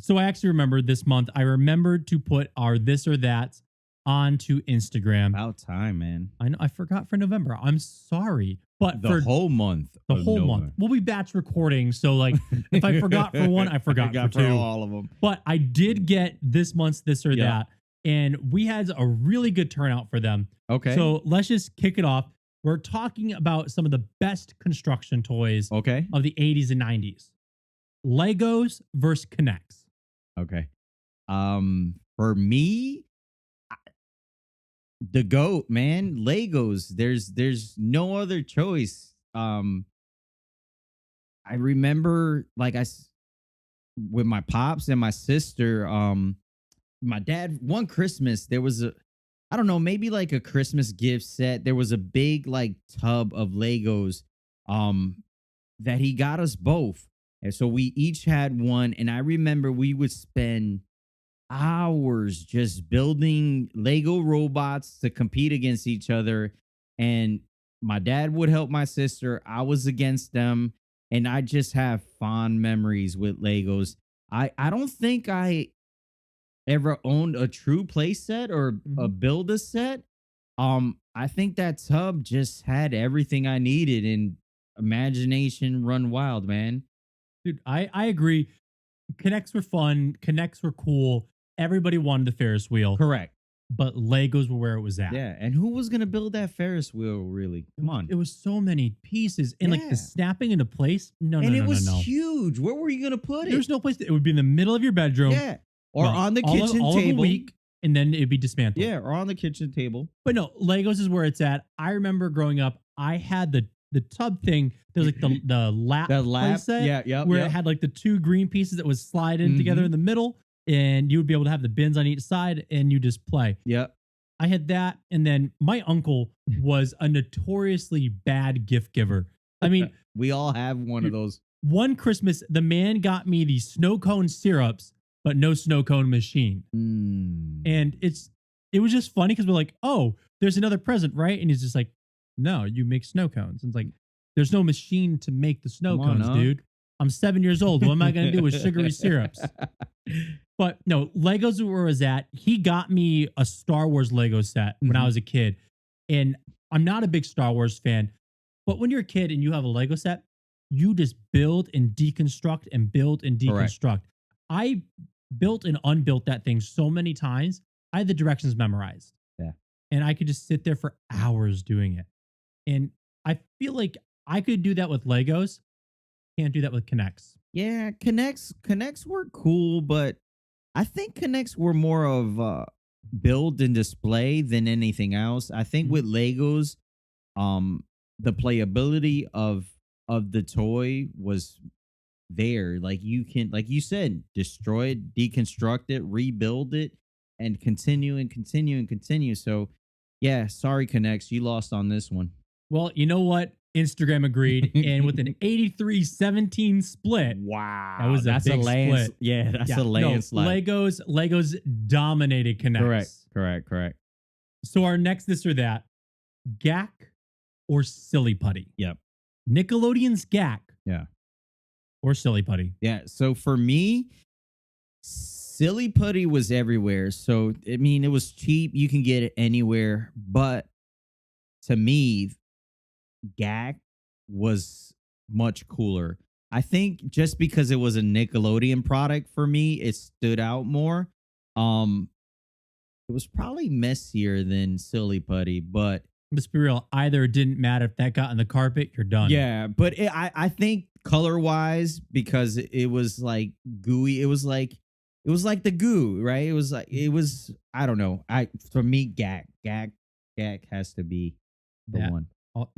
So I actually remember this month, I remembered to put our this or that onto Instagram. About time, man. I know I forgot for November. I'm sorry. But The for whole month. the of whole month, November. we'll be batch recording. So like if I forgot for one, I forgot for two. all of them. But I did get this month's this or Yeah. that. And we had a really good turnout for them. Okay. So let's just kick it off. We're talking about some of the best construction toys okay. of the 80s and 90s. Legos versus Connects. Okay. For me, the GOAT, man, Legos. There's no other choice. I remember with my pops and my sister, my dad, one Christmas, there was I don't know, maybe like a Christmas gift set. There was a big like tub of Legos that he got us both. And so we each had one. And I remember we would spend hours just building Lego robots to compete against each other. And my dad would help my sister. I was against them. And I just have fond memories with Legos. I don't think I ever owned a true play set or a build a set. I think that tub just had everything I needed and imagination run wild, man. Dude, I agree. Connects were fun. Connects were cool. Everybody wanted the Ferris wheel. Correct. But Legos were where it was at. Yeah. And who was going to build that Ferris wheel, really? Come on. It was so many pieces. And like Yeah. the snapping into place. No, and it was no. huge. Where were you going to put it? There's no place. It would be in the middle of your bedroom. Yeah. Or well, on the all kitchen of a table. week, and then it'd be dismantled. Yeah. Or on the kitchen table. But no, Legos is where it's at. I remember growing up, I had the tub thing. There's like the lap playset, Yeah. Yeah. where it had like the two green pieces that was slide in together in the middle, and you would be able to have the bins on each side, and you just play. Yep. I had that, and then my uncle was a notoriously bad gift giver. I mean, we all have one of those. one Christmas, the man got me the snow cone syrups, but no snow cone machine. And it was just funny because we're like, oh, there's another present, right? And he's just like, no, you make snow cones. And it's like, there's no machine to make the snow cones, dude. I'm 7 years old. What am I going to do with sugary syrups? But no, Legos were where I was at. He got me a Star Wars Lego set when I was a kid. And I'm not a big Star Wars fan. But when you're a kid and you have a Lego set, you just build and deconstruct and build and deconstruct. Correct. I built and unbuilt that thing so many times. I had the directions memorized. Yeah. And I could just sit there for hours doing it. And I feel like I could do that with Legos. Can't do that with Connects. Yeah, Connects were cool, but I think Connects were more of build and display than anything else. I think with Legos, the playability of the toy was there. Like you can, like you said, destroy it, deconstruct it, rebuild it, and continue and continue and continue. So yeah, sorry, Connects, you lost on this one. Well, you know what? Instagram agreed, and with an 83-17 split. Wow, that was that's a big land. split. Yeah, that's a landslide. No, Legos dominated Connects. Correct. So our next this or that, Gak or Silly Putty? Yep. Nickelodeon's Gak. Yeah. Or Silly Putty. Yeah. So for me, Silly Putty was everywhere. So I mean, it was cheap. You can get it anywhere. But to me, Gak was much cooler. I think just because it was a Nickelodeon product for me, it stood out more. It was probably messier than Silly Putty, but let's be real. Either it didn't matter. If that got on the carpet, you're done. Yeah, but I think color wise, because it was like gooey. It was like the goo, right? It was I don't know. For me, Gak has to be the one.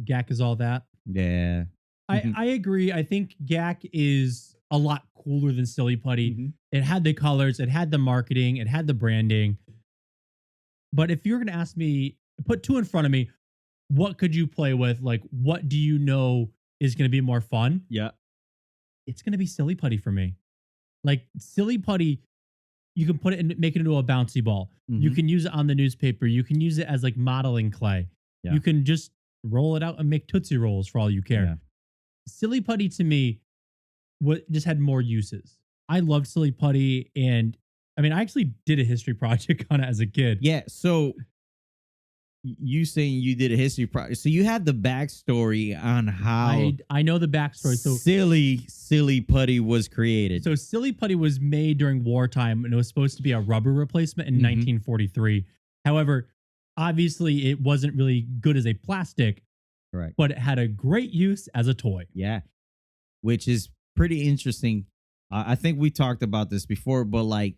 Gak is all that. Yeah. I agree. I think Gak is a lot cooler than Silly Putty. It had the colors, it had the marketing, it had the branding. But if you're going to ask me, put two in front of me, what could you play with? Like, what do you know is going to be more fun? Yeah. It's going to be Silly Putty for me. Like, Silly Putty, you can put it and make it into a bouncy ball. You can use it on the newspaper. You can use it as like modeling clay. Yeah. You can just roll it out and make Tootsie Rolls for all you care. Yeah. Silly Putty to me just had more uses. I loved Silly Putty, and I mean, I actually did a history project on it as a kid. Yeah. So you saying you did a history project. So you have the backstory on how I know the backstory. So silly putty was created. So Silly Putty was made during wartime, and it was supposed to be a rubber replacement in 1943. However, obviously it wasn't really good as a plastic, Correct. but it had a great use as a toy. Yeah. Which is pretty interesting. I think we talked about this before, but like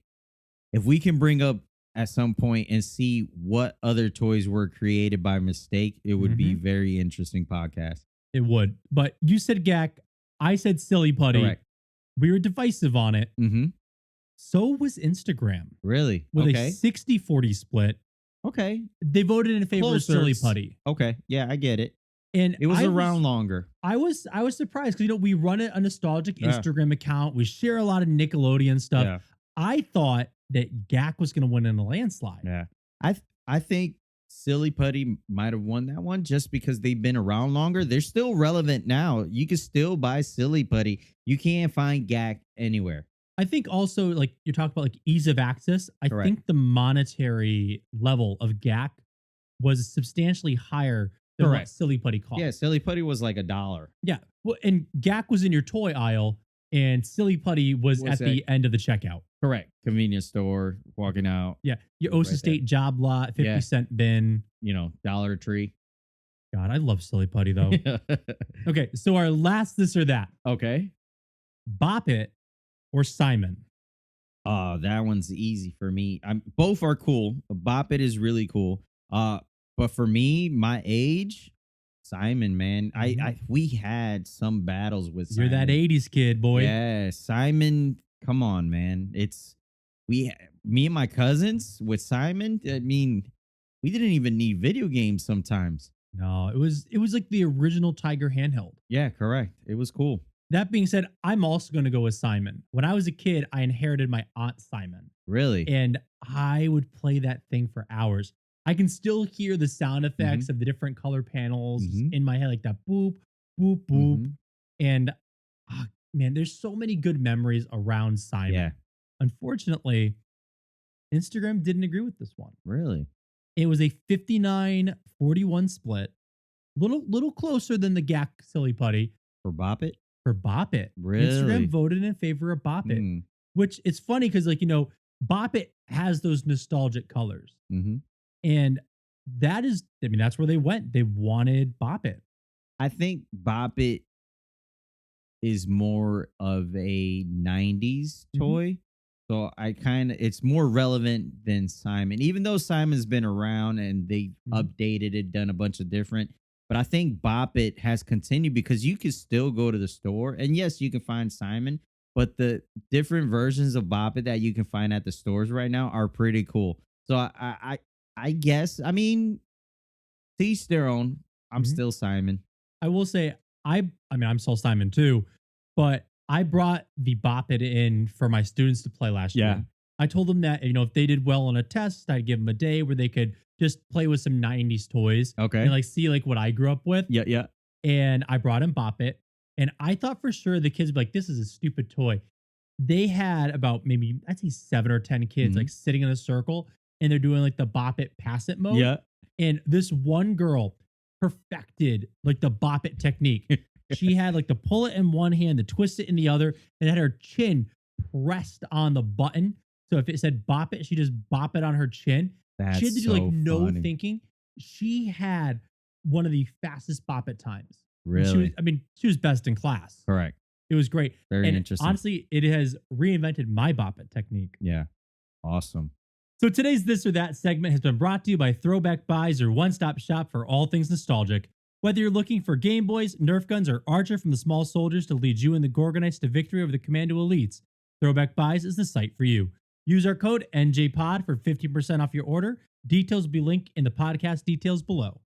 if we can bring up at some point and see what other toys were created by mistake, it would be very interesting podcast. It would. But you said Gak, I said Silly Putty. Correct. We were divisive on it. Mm-hmm. So was Instagram. Really? With a 60-40 split. Okay. They voted in favor of Silly Putty. Okay. Yeah, I get it. And it was around longer. I was surprised because we run a nostalgic Instagram account. We share a lot of Nickelodeon stuff. Yeah. I thought that Gak was going to win in a landslide. Yeah. I think Silly Putty might have won that one just because they've been around longer. They're still relevant now. You can still buy Silly Putty. You can't find Gak anywhere. I think also, like you're talking about, like ease of access. I think the monetary level of Gak was substantially higher than what Silly Putty cost. Yeah, Silly Putty was like $1. Yeah, well, and Gak was in your toy aisle, and Silly Putty was at the end of the checkout. Correct. Convenience store, walking out. Yeah, your Osa State job lot, 50-cent bin. You know, Dollar Tree. God, I love Silly Putty though. Okay, so our last this or that. Okay. Bop It or Simon? Oh, that one's easy for me. Both are cool. Bop It is really cool. But for me, my age, Simon, man, we had some battles with Simon. You're that 80s kid, boy. Yeah, Simon, come on, man. Me and my cousins with Simon, I mean, we didn't even need video games sometimes. No, it was like the original Tiger handheld. Yeah, correct. It was cool. That being said, I'm also going to go with Simon. When I was a kid, I inherited my Aunt Simon. Really? And I would play that thing for hours. I can still hear the sound effects of the different color panels in my head, like that boop, boop, boop. And man, there's so many good memories around Simon. Yeah. Unfortunately, Instagram didn't agree with this one. Really? It was a 59-41 split. Little closer than the Gak Silly Putty. For Bop It? For Bop It. Really? Instagram voted in favor of Bop It. Which it's funny because, like, Bop It has those nostalgic colors. And that's where they went. They wanted Bop It. I think Bop It is more of a 90s toy. So it's more relevant than Simon, even though Simon's been around and they updated it, done a bunch of different. But I think Bop It has continued because you can still go to the store and yes, you can find Simon, but the different versions of Bop It that you can find at the stores right now are pretty cool. So I guess, I mean, to each their own. I'm still Simon. I will say, I'm still Simon too, but I brought the Bop It in for my students to play last year. I told them that, if they did well on a test, I'd give them a day where they could just play with some 90s toys. Okay. And see what I grew up with. Yeah. And I brought in Bop It. And I thought for sure the kids would be like, this is a stupid toy. They had about maybe, I'd say 7 or 10 kids sitting in a circle and they're doing the Bop It, Pass It mode. Yeah. And this one girl perfected the Bop It technique. She had to pull it in one hand, to twist it in the other, and had her chin pressed on the button. So if it said Bop It, she just bop it on her chin. That's she had to do no funny. thinking. She had one of the fastest Bop It times. Really? She was best in class. Correct. It was great. Very interesting. Honestly, it has reinvented my Bop It technique. Yeah. Awesome. So today's This or That segment has been brought to you by Throwback Buys, your one-stop shop for all things nostalgic. Whether you're looking for Game Boys, Nerf guns, or Archer from the Small Soldiers to lead you and the Gorgonites to victory over the Commando Elites, Throwback Buys is the site for you. Use our code NJPOD for 15% off your order. Details will be linked in the podcast details below.